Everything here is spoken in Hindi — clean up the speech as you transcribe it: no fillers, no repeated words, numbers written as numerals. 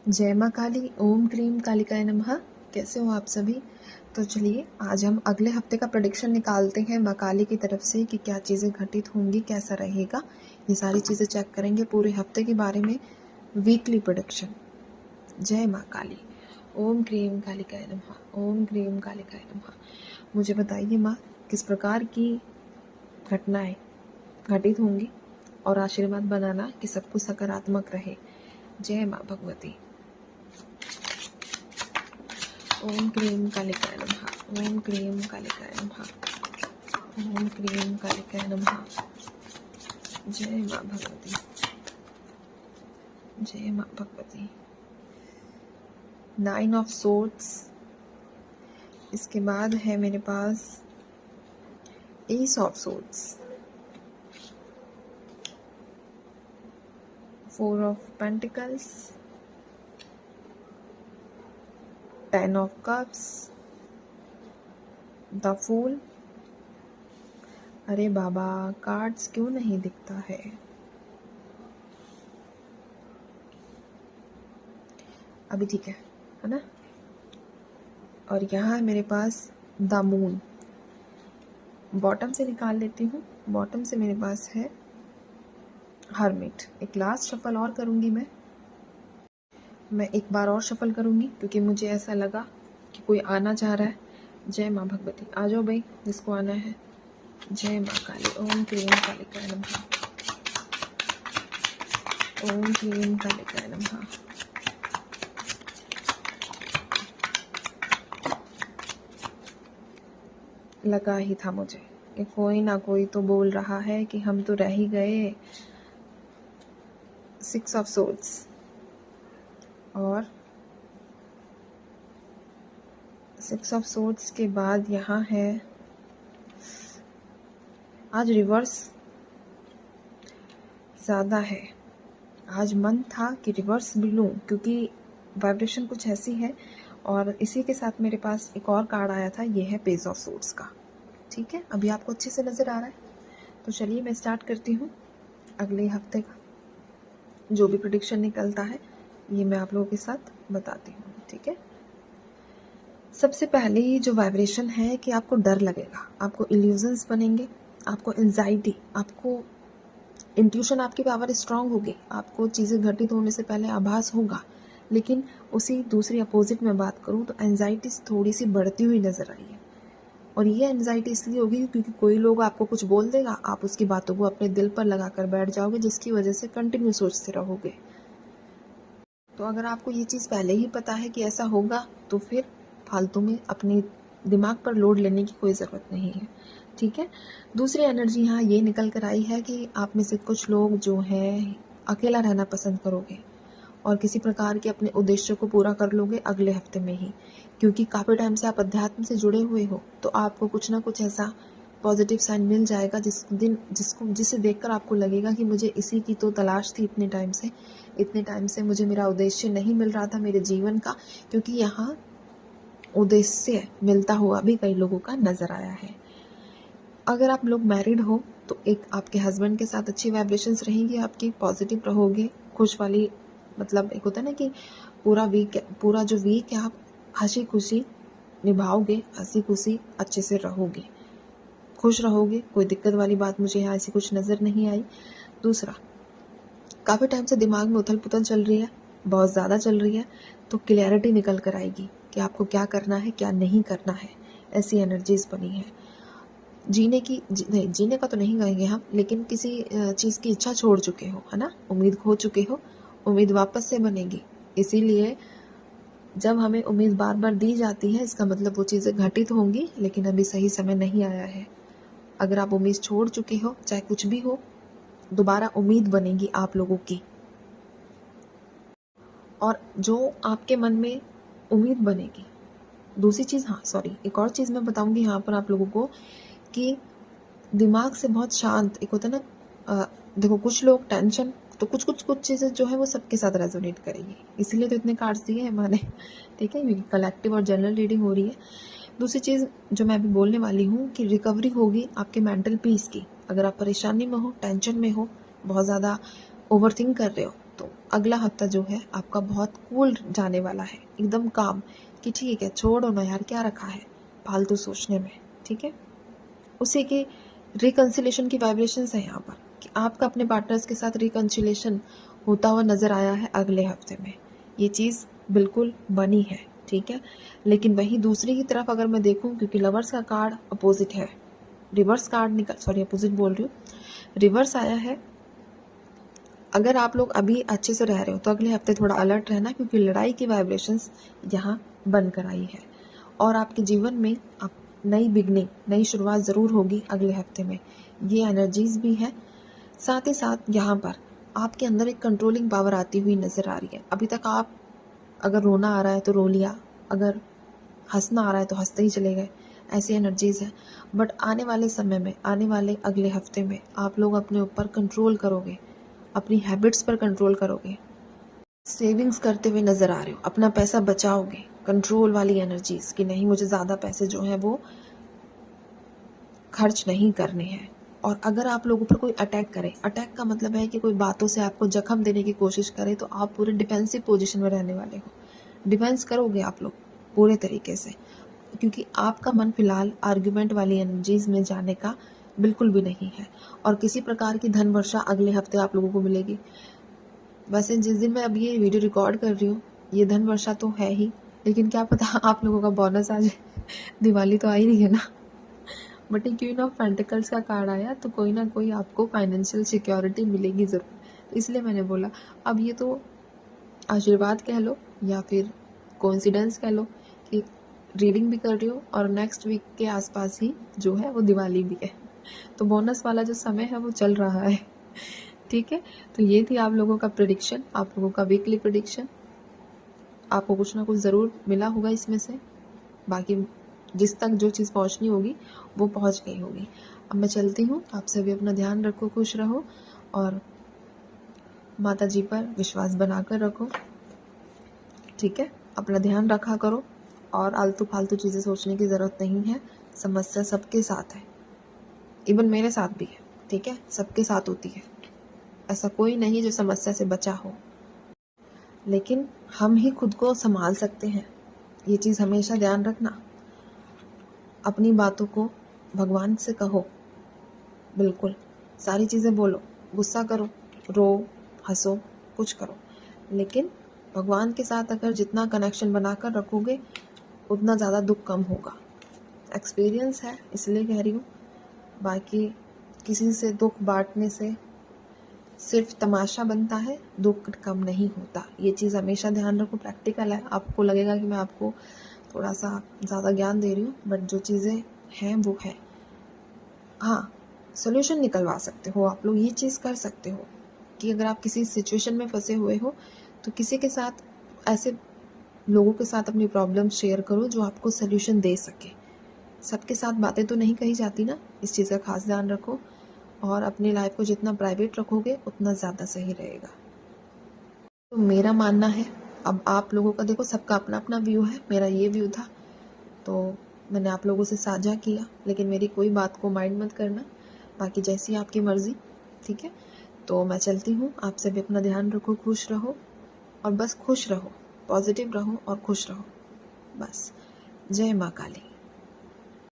जय माँ काली, ओम क्रीम कालिकाय नमः। कैसे हो आप सभी? तो चलिए आज हम अगले हफ्ते का प्रेडिक्शन निकालते हैं माँ काली की तरफ से कि क्या चीज़ें घटित होंगी, कैसा रहेगा। ये सारी चीज़ें चेक करेंगे पूरे हफ्ते के बारे में, वीकली प्रेडिक्शन। जय माँ काली, ओम क्रीम कालिकाय नमः, ओम क्रीम कालिकाय नमः। मुझे बताइए माँ, किस प्रकार की घटनाएं घटित होंगी और आशीर्वाद बनाना कि सब कुछ सकारात्मक रहे। जय माँ भगवती। ओम क्रीम कालिकाय नमः, ओम क्रीम कालिकाय नमः, ओम क्रीम कालिकाय नमः। जय माँ भगवती, जय माँ भगवती। 9 ऑफ सोर्ड्स, इसके बाद है मेरे पास ace of swords, 4 of pentacles, 10 of cups, the fool. अरे बाबा, कार्ड्स क्यों नहीं दिखता है? अभी ठीक है ना? और यहाँ है मेरे पास द मून। बॉटम से निकाल लेती हूँ। बॉटम से मेरे पास है हर्मिट। एक लास्ट शफल और करूँगी मैं एक बार और शफल करूँगी क्योंकि मुझे ऐसा लगा कि कोई आना चाह रहा है। जय माँ भगवती, आ जाओ भाई जिसको आना है। जय माँ काली, ओम क्लीम कालिकाय नमः, ओम क्लीम कालिकाय नमः। लगा ही था मुझे कि कोई ना कोई तो बोल रहा है कि हम तो रह ही गए। 6 ऑफ सोर्ड्स और 6 ऑफ सोर्ड्स के बाद यहाँ है, आज रिवर्स ज़्यादा है। आज मन था कि रिवर्स भी लूँ क्योंकि वाइब्रेशन कुछ ऐसी है। और इसी के साथ मेरे पास एक और कार्ड आया था, ये है पेज ऑफ सोर्ड्स का। ठीक है, अभी आपको अच्छे से नज़र आ रहा है? तो चलिए मैं स्टार्ट करती हूँ अगले हफ्ते का जो भी प्रेडिक्शन निकलता है, ये मैं आप लोगों के साथ बताती हूँ। ठीक है, सबसे पहले जो वाइब्रेशन है कि आपको डर लगेगा, आपको इल्यूजन्स बनेंगे, आपको एंजाइटी, आपको इंट्यूशन, आपकी पावर स्ट्रांग होगी, आपको चीज़ें घटित होने से पहले आभास होगा। लेकिन उसी दूसरी अपोजिट में बात करूँ तो एंजाइटी थोड़ी सी बढ़ती हुई नज़र आई है। और ये एंजाइटी इसलिए होगी क्योंकि कोई लोग आपको कुछ बोल देगा, आप उसकी बातों को अपने दिल पर लगा कर बैठ जाओगे, जिसकी वजह से कंटिन्यू सोचते रहोगे। तो अगर आपको ये चीज़ पहले ही पता है कि ऐसा होगा तो फिर फालतू में अपने दिमाग पर लोड लेने की कोई ज़रूरत नहीं है। ठीक है, दूसरी एनर्जी यहाँ ये निकल कर आई है कि आप में से कुछ लोग जो हैं अकेला रहना पसंद करोगे और किसी प्रकार के अपने उद्देश्य को पूरा कर लोगे अगले हफ्ते में ही, क्योंकि काफ़ी टाइम से आप अध्यात्म से जुड़े हुए हो। तो आपको कुछ ना कुछ ऐसा पॉजिटिव साइन मिल जाएगा जिसे देखकर आपको लगेगा कि मुझे इसी की तो तलाश थी इतने टाइम से मुझे मेरा उद्देश्य नहीं मिल रहा था मेरे जीवन का। क्योंकि यहाँ उद्देश्य मिलता हुआ भी कई लोगों का नज़र आया है। अगर आप लोग मैरिड हो तो एक आपके हस्बैंड के साथ अच्छी वाइब्रेशंस रहेंगी, आपकी पॉजिटिव रहोगे, खुश वाली, मतलब एक होता है ना कि पूरा जो वीक है आप हंसी खुशी निभाओगे, हंसी खुशी अच्छे से रहोगे, खुश रहोगे। कोई दिक्कत वाली बात मुझे यहाँ ऐसी कुछ नज़र नहीं आई। दूसरा, काफ़ी टाइम से दिमाग में उथल पुथल चल रही है, बहुत ज़्यादा चल रही है, तो क्लैरिटी निकल कर आएगी कि आपको क्या करना है क्या नहीं करना है। ऐसी एनर्जीज बनी है। जीने का तो नहीं कहेंगे हम, लेकिन किसी चीज़ की इच्छा छोड़ चुके हो, है ना, उम्मीद खो चुके हो, उम्मीद वापस से बनेगी। इसीलिए जब हमें उम्मीद बार बार दी जाती है, इसका मतलब वो चीज़ें घटित होंगी, लेकिन अभी सही समय नहीं आया है। अगर आप उम्मीद छोड़ चुके हो, चाहे कुछ भी हो, दोबारा उम्मीद बनेगी आप लोगों की। और जो आपके मन में उम्मीद बनेगी, दूसरी चीज़, एक और चीज़ मैं बताऊंगी यहाँ पर आप लोगों को कि दिमाग से बहुत शांत, एक होता है ना, देखो कुछ लोग टेंशन, तो कुछ चीज़ें जो है वो सबके साथ रेजोनेट करेगी, इसीलिए तो इतने कार्ड्स दिए हैं मैंने। ठीक है, क्योंकि कलेक्टिव और जनरल रीडिंग हो रही है। दूसरी चीज़ जो मैं अभी बोलने वाली हूँ कि रिकवरी होगी आपके मेंटल पीस की। अगर आप परेशानी में हो, टेंशन में हो, बहुत ज़्यादा ओवरथिंक कर रहे हो, तो अगला हफ्ता जो है आपका बहुत कूल जाने वाला है, एकदम काम, कि ठीक है छोड़ो ना यार, क्या रखा है फालतू सोचने में, ठीक है। उसी की रिकन्सिलेशन की वाइब्रेशंस है यहाँ पर, कि आपका अपने पार्टनर्स के साथ रिकन्सिलेशन होता हुआ नज़र आया है अगले हफ्ते में, ये चीज़ बिल्कुल बनी है, ठीक है। लेकिन वहीं दूसरी की तरफ अगर मैं देखूं, क्योंकि लवर्स का कार्ड अपोजिट है, रिवर्स कार्ड निकल, सॉरी अपोजिट बोल रही हूँ, रिवर्स आया है। अगर आप लोग अभी अच्छे से रह रहे हो तो अगले हफ्ते थोड़ा अलर्ट रहना, क्योंकि लड़ाई की वाइब्रेशंस यहाँ बनकर आई है और आपके जीवन में आप नई बिगनिंग, नई शुरुआत ज़रूर होगी अगले हफ्ते में, ये एनर्जीज भी है। साथ ही साथ यहाँ पर आपके अंदर एक कंट्रोलिंग पावर आती हुई नज़र आ रही है। अभी तक आप अगर रोना आ रहा है तो रो लिया, अगर हंसना आ रहा है तो हंसते ही चले गए, ऐसी एनर्जीज है। बट आने वाले समय में, आने वाले अगले हफ्ते में आप लोग अपने ऊपर कंट्रोल करोगे, अपनी हैबिट्स पर कंट्रोल करोगे, सेविंग्स करते हुए नज़र आ रहे हो, अपना पैसा बचाओगे, कंट्रोल वाली एनर्जीज, कि नहीं मुझे ज़्यादा पैसे जो हैं वो खर्च नहीं करने हैं। और अगर आप लोगों पर कोई अटैक करे, अटैक का मतलब है कि कोई बातों से आपको जख्म देने की कोशिश करे, तो आप पूरे डिफेंसिव पोजीशन में रहने वाले हो, डिफेंस करोगे आप लोग पूरे तरीके से, क्योंकि आपका मन फिलहाल आर्ग्यूमेंट वाली एनर्जीज में जाने का बिल्कुल भी नहीं है। और किसी प्रकार की धन वर्षा अगले हफ्ते आप लोगों को मिलेगी। वैसे जिस दिन मैं अब ये वीडियो रिकॉर्ड कर रही हूँ, ये धन वर्षा तो है ही, लेकिन क्या पता आप लोगों का बोनस आ जाए, दिवाली तो आ ही रही है ना। बट ये क्वीन ऑफ पेंटिकल्स का कार्ड आया, तो कोई ना कोई आपको फाइनेंशियल सिक्योरिटी मिलेगी ज़रूर, तो इसलिए मैंने बोला। अब ये तो आशीर्वाद कह लो या फिर कोइंसिडेंस कह लो कि रीडिंग भी कर रही हो और नेक्स्ट वीक के आसपास ही जो है वो दिवाली भी है, तो बोनस वाला जो समय है वो चल रहा है, ठीक है। तो ये थी आप लोगों का प्रेडिक्शन, आप लोगों का वीकली प्रेडिक्शन। आपको कुछ ना कुछ ज़रूर मिला होगा इसमें से, बाकी जिस तक जो चीज़ पहुंचनी होगी वो पहुंच गई होगी। अब मैं चलती हूँ, आप सभी अपना ध्यान रखो, खुश रहो और माता जी पर विश्वास बनाकर रखो, ठीक है। अपना ध्यान रखा करो और आलतू फालतू चीज़ें सोचने की ज़रूरत नहीं है। समस्या सबके साथ है, इवन मेरे साथ भी है, ठीक है, सबके साथ होती है, ऐसा कोई नहीं जो समस्या से बचा हो, लेकिन हम ही खुद को संभाल सकते हैं, ये चीज़ हमेशा ध्यान रखना। अपनी बातों को भगवान से कहो, बिल्कुल सारी चीज़ें बोलो, गुस्सा करो, रो, हंसो, कुछ करो, लेकिन भगवान के साथ अगर जितना कनेक्शन बनाकर रखोगे उतना ज़्यादा दुख कम होगा। एक्सपीरियंस है इसलिए कह रही हूँ, बाकी किसी से दुख बांटने से सिर्फ तमाशा बनता है, दुख कम नहीं होता, ये चीज़ हमेशा ध्यान रखो। प्रैक्टिकल है, आपको लगेगा कि मैं आपको थोड़ा सा ज़्यादा ज्ञान दे रही हूँ, बट जो चीज़ें हैं वो है। हाँ, सोल्यूशन निकलवा सकते हो आप लोग, ये चीज़ कर सकते हो कि अगर आप किसी सिचुएशन में फंसे हुए हो तो किसी के साथ, ऐसे लोगों के साथ अपनी प्रॉब्लम शेयर करो जो आपको सोल्यूशन दे सके। सबके साथ बातें तो नहीं कही जाती ना, इस चीज़ का खास ध्यान रखो और अपनी लाइफ को जितना प्राइवेट रखोगे उतना ज़्यादा सही रहेगा। तो मेरा मानना है, अब आप लोगों का देखो सबका अपना अपना व्यू है, मेरा ये व्यू था तो मैंने आप लोगों से साझा किया, लेकिन मेरी कोई बात को माइंड मत करना, बाकी जैसी आपकी मर्ज़ी, ठीक है। तो मैं चलती हूँ, आप सभी अपना ध्यान रखो, खुश रहो और बस खुश रहो, पॉजिटिव रहो और खुश रहो, बस। जय माँ काली।